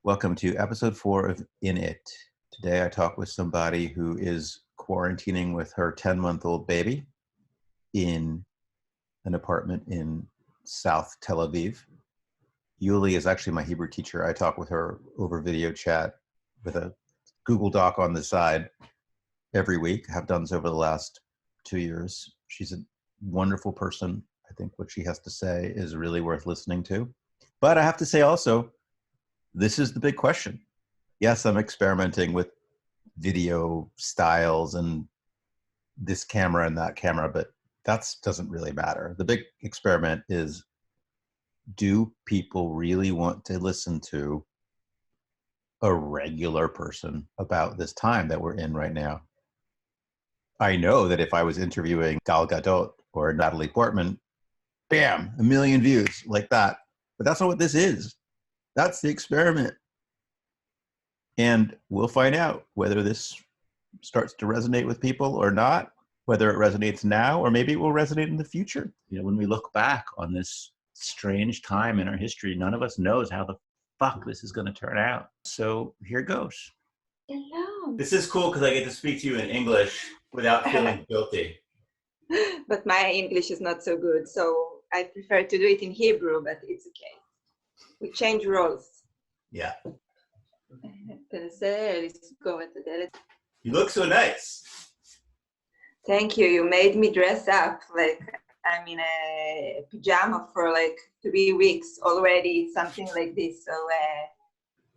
Welcome to episode 4 of In It. Today I talk with somebody who is quarantining with her 10-month-old baby in an apartment in South Tel Aviv. Yuli is actually my Hebrew teacher. I talk with her over video chat with a Google Doc on the side every week. I have done so over the last 2 years. She's a wonderful person. I think what she has to say is really worth listening to. But I have to say also, this is the big question. Yes, I'm experimenting with video styles and this camera and that camera, but that doesn't really matter. The big experiment is, do people really want to listen to a regular person about this time that we're in right now? I know that if I was interviewing Gal Gadot or Natalie Portman, bam, 1 million views like that. But that's not what this is. That's the experiment. And we'll find out whether this starts to resonate with people or not, whether it resonates now or maybe it will resonate in the future. You know, when we look back on this strange time in our history, none of us knows how the fuck this is going to turn out. So here goes. Hello. This is cool because I get to speak to you in English without feeling guilty. But my English is not so good, so I prefer to do it in Hebrew, but it's okay. We change roles. Yeah. You look so nice. Thank you. You made me dress up. Like I'm in a pajama for like 3 weeks already, something like this. So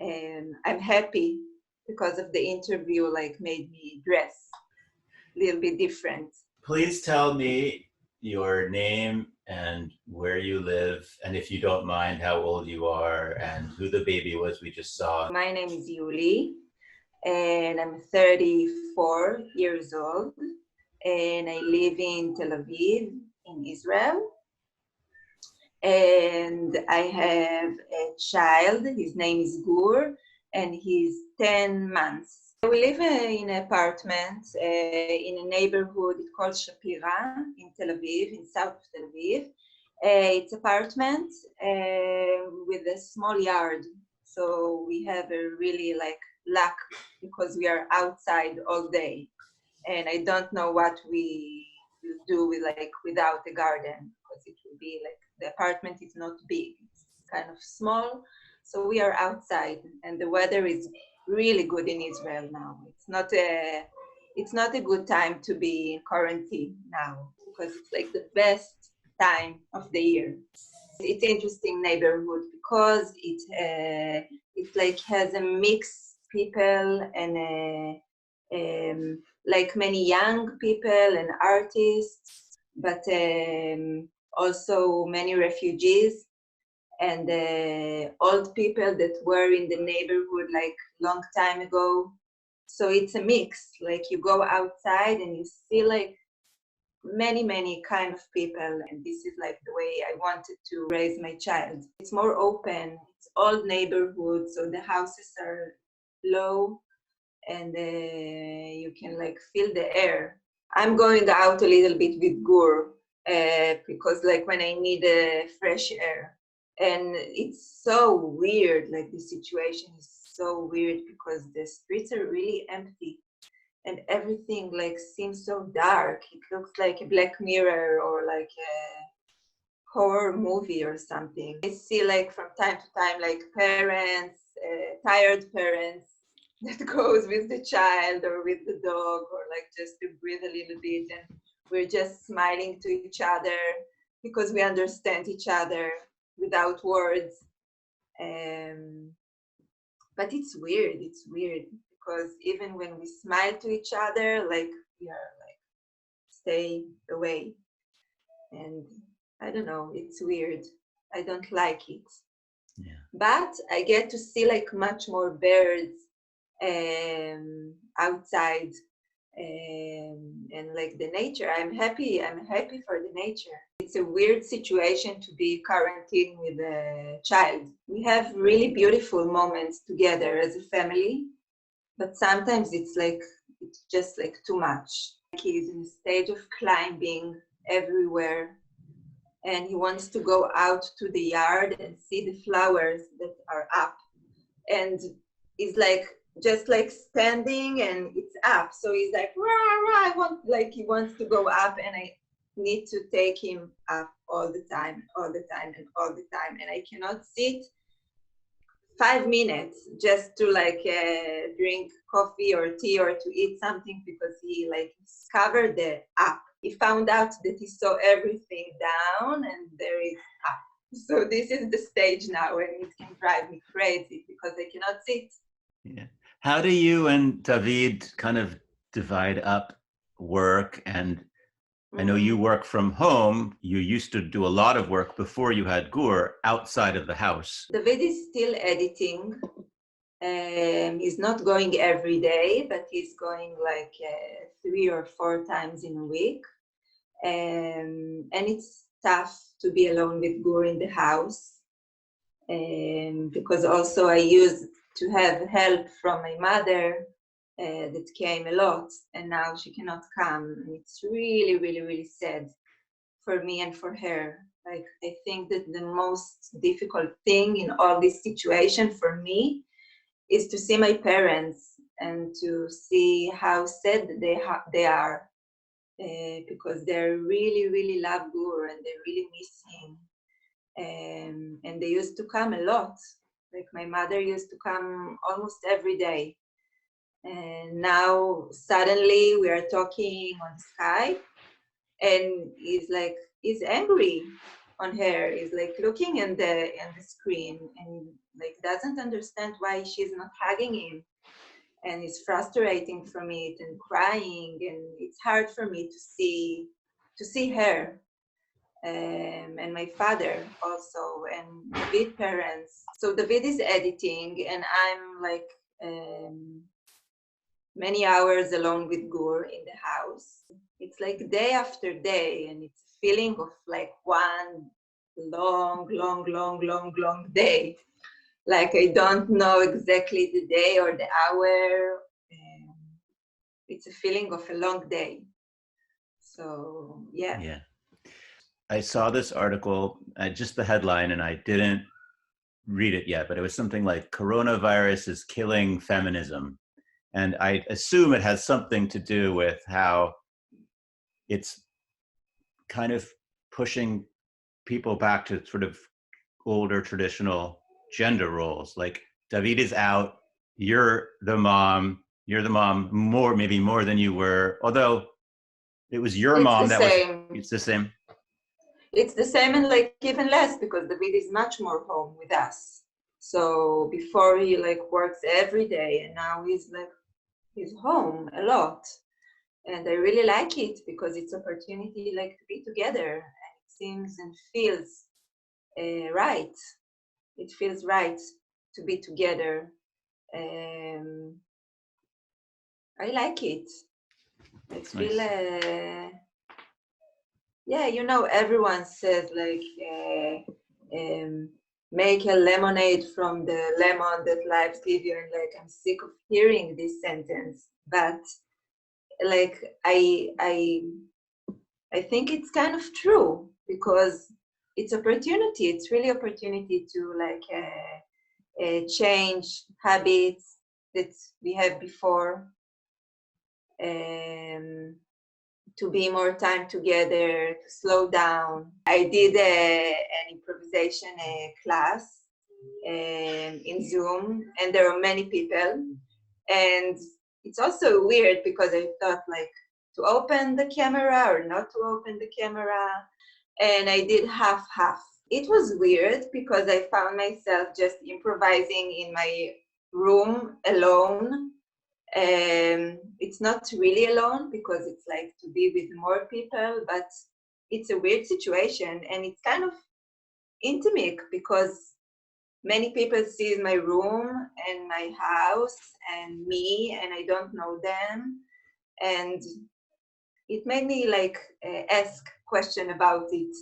I'm happy because of the interview, like made me dress a little bit different. Please tell me your name and where you live, and if you don't mind, how old you are and who the baby was we just saw. My name is Yuli, and I'm 34 years old, and I live in Tel Aviv, in Israel. And I have a child, his name is Gur, and he's 10 months. We live in an apartment in a neighborhood called Shapira in Tel Aviv, in south of Tel Aviv. It's apartment with a small yard. So we have a really like luck because we are outside all day. And I don't know what we will do with like without a garden, because it will be like the apartment is not big, it's kind of small. So we are outside, and the weather is really good in Israel now. It's not a good time to be in quarantine now, because it's like the best time of the year. It's interesting neighborhood because it like has a mix people and like many young people and artists, but also many refugees and old people that were in the neighborhood like long time ago. So it's a mix, like you go outside and you see like many kind of people, and this is like the way I wanted to raise my child. It's more open, it's old neighborhood, so the houses are low and you can like feel the air. I'm going out a little bit with Gur because like when I need fresh air. And it's so weird, like the situation is so weird because the streets are really empty and everything like seems so dark. It looks like a Black Mirror or like a horror movie or something. I see like from time to time like parents, tired parents that goes with the child or with the dog or like just to breathe a little bit, and we're just smiling to each other because we understand each other without words. But it's weird because even when we smile to each other, like we are like stay away, and I don't know, it's weird. I don't like it. Yeah. But I get to see like much more birds outside and like the nature. I'm happy for the nature. It's a weird situation to be quarantined with a child. We have really beautiful moments together as a family, but sometimes it's just like too much. He's in a stage of climbing everywhere, and he wants to go out to the yard and see the flowers that are up. and he's like just like standing and it's up. So he's like, rah, rah, I want, like he wants to go up, and I need to take him up all the time, all the time, and all the time. And I cannot sit 5 minutes just to like drink coffee or tea or to eat something, because he like discovered the app. He found out that he saw everything down and there is up. So this is the stage now, and it can drive me crazy because I cannot sit. Yeah. How do you and David kind of divide up work? And I know you work from home. You used to do a lot of work before you had Gur outside of the house. David is still editing. He's not going every day, but he's going like 3 or 4 times in a week. And it's tough to be alone with Gur in the house, because also I used to have help from my mother that came a lot, and now she cannot come. And it's really, really, really sad for me and for her. Like, I think that the most difficult thing in all this situation for me is to see my parents and to see how sad they are, because they really, really love Gur and they really miss him. And they used to come a lot. Like, my mother used to come almost every day. And now suddenly we are talking on Skype, and he's angry on her. He's like looking in the screen and like doesn't understand why she's not hugging him, and it's frustrating from it and crying, and it's hard for me to see her. And my father also, and David parents. So David is editing, and I'm like many hours alone with Gur in the house. It's like day after day, and it's a feeling of like one long, long, long, long, long day. Like, I don't know exactly the day or the hour. It's a feeling of a long day. So, yeah. Yeah. I saw this article, just the headline, and I didn't read it yet, but it was something like coronavirus is killing feminism. And I assume it has something to do with how it's kind of pushing people back to sort of older traditional gender roles. Like, David is out, you're the mom more, maybe more than you were, although it was your It's the mom that was, same. it's the same. It's the same, and like even less, because David is much more home with us. So before he like works every day, and now he's home a lot. And I really like it because it's opportunity like to be together, and it seems and feels right. It feels right to be together. Um, I like it. I That's feel, nice. yeah, everyone says like, make a lemonade from the lemon that life gives you, and like I'm sick of hearing this sentence, but like I think it's kind of true, because it's opportunity. It's really opportunity to like change habits that we had before, to be more time together, to slow down. I did an improvisation class in Zoom, and there were many people. And it's also weird because I thought like to open the camera or not to open the camera. And I did half. It was weird because I found myself just improvising in my room alone. It's not really alone because it's like to be with more people, but it's a weird situation, and it's kind of intimate because many people see my room and my house and me, and I don't know them. And it made me like ask question about it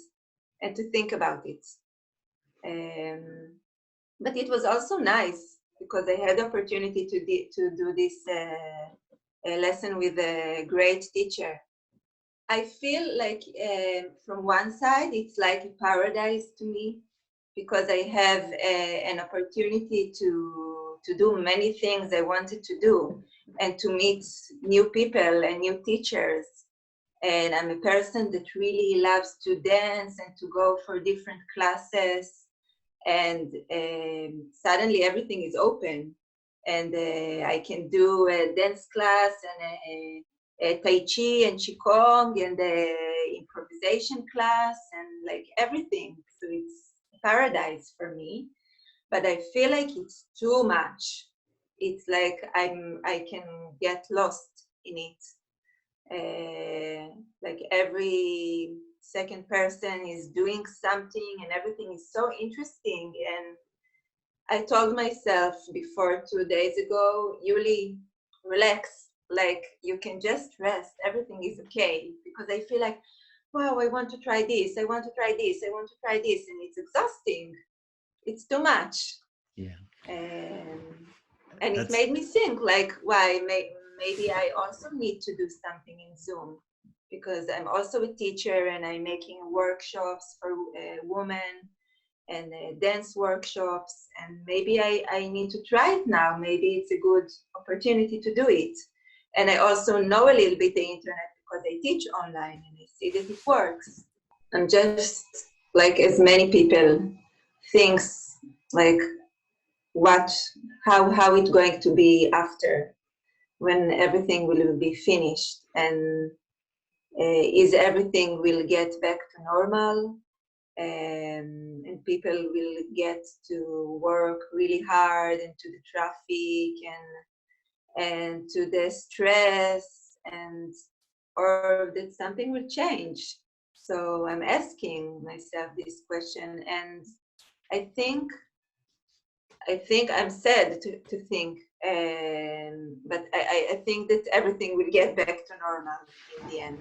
and to think about it. But it was also nice because I had the opportunity to do this lesson with a great teacher. I feel like from one side, it's like a paradise to me, because I have an opportunity do many things I wanted to do, and to meet new people and new teachers. And I'm a person that really loves to dance and to go for different classes. And suddenly everything is open, and I can do a dance class and a Tai Chi and Qigong and a improvisation class and like everything. So it's paradise for me, but I feel like it's too much. It's like I can get lost in it. Like every second person is doing something and everything is so interesting. And I told myself before 2 days ago, Yuli, relax, like you can just rest, everything is okay. Because I feel like, wow, I want to try this, I want to try this, I want to try this, and it's exhausting. It's too much. Yeah. And it made me think, like, why maybe I also need to do something in Zoom, because I'm also a teacher and I'm making workshops for women and dance workshops, and maybe I need to try it now. Maybe it's a good opportunity to do it. And I also know a little bit the internet because I teach online and I see that it works. I'm just like as many people thinks like how it's going to be after, when everything will be finished, and is everything will get back to normal, and people will get to work really hard, and to the traffic and to the stress, and or that something will change. So I'm asking myself this question, and I think I'm sad to think, but I think that everything will get back to normal in the end.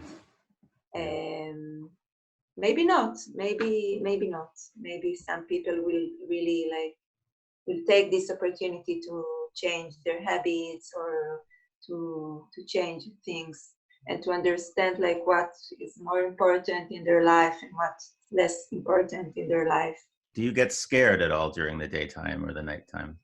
Maybe not. Maybe not. Maybe some people will really will take this opportunity to change their habits, or to change things, and to understand like what is more important in their life and what's less important in their life. Do you get scared at all during the daytime or the nighttime?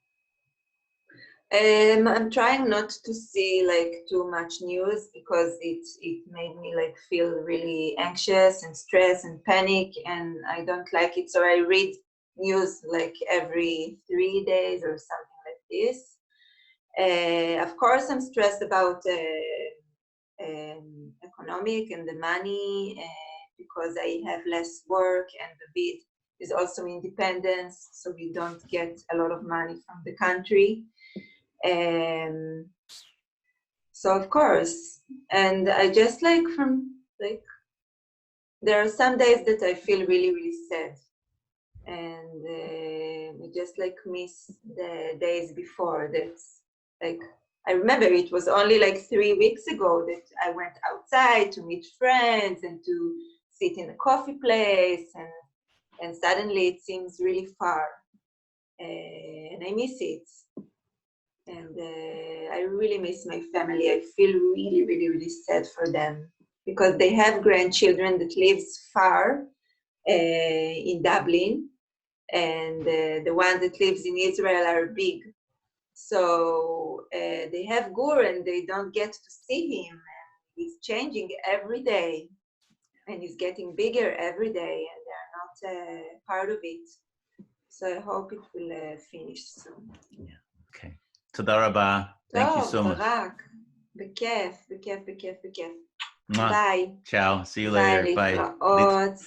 I'm trying not to see like too much news, because it made me like feel really anxious and stressed and panic, and I don't like it. So I read news like every 3 days or something like this. Of course, I'm stressed about economic and the money, because I have less work, and the bid is also independence, so we don't get a lot of money from the country. So of course, and I just like there are some days that I feel really, really sad, and I just like miss the days before. That's like, I remember it was only like 3 weeks ago that I went outside to meet friends and to sit in a coffee place, and suddenly it seems really far, and I miss it. And I really miss my family. I feel really, really, really sad for them, because they have grandchildren that lives far in Dublin, and the ones that lives in Israel are big. So they have Gur, and they don't get to see him. And he's changing every day, and he's getting bigger every day, and they're not part of it. So I hope it will finish soon. Yeah. Okay. תודה רבה. Thank you so much. ברק, בכיף, בכיף, בכיף, בכיף. Mwah. ביי. Ciao. See you ביי, later. Bye. להתראות.